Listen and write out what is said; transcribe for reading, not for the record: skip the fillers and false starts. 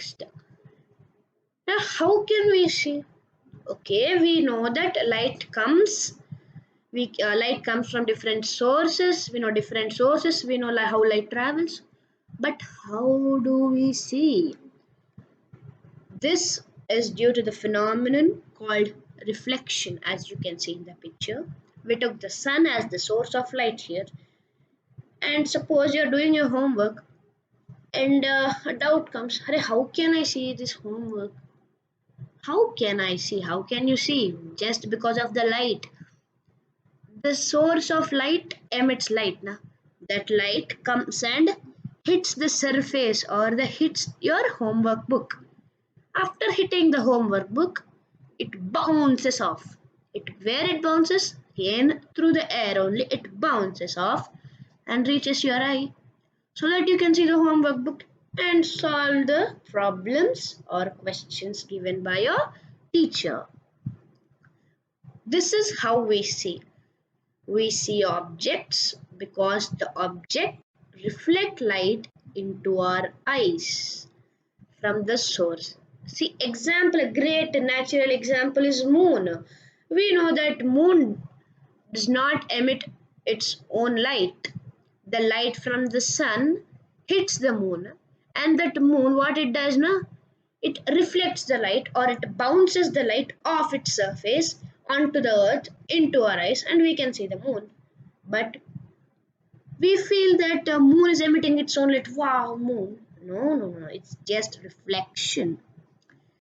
Next, now how can we see? Okay, we know that light comes from different sources. We know different sources. We know like how light travels. But how do we see? This is due to the phenomenon called reflection, as you can see in the picture. We took the sun as the source of light here, and suppose you're doing your homework, and a doubt comes, "Arey, how can I see this homework? How can I see? How can you see? Just because of the light. The source of light emits light. Na? That light comes and hits the surface or the hits your homework book. After hitting the homework book, it bounces off. Where it bounces? Again through the air only. It bounces off and reaches your eye, so that you can see the homework book and solve the problems or questions given by your teacher. This is how we see. We see objects because the object reflect light into our eyes from the source. See, example, a great natural example is moon. We know that moon does not emit its own light. The light from the sun hits the moon, and that moon, what it does now, it reflects the light or it bounces the light off its surface onto the earth into our eyes, and we can see the moon. But we feel that the moon is emitting its own light. Wow, moon. No, no, no, it's just reflection.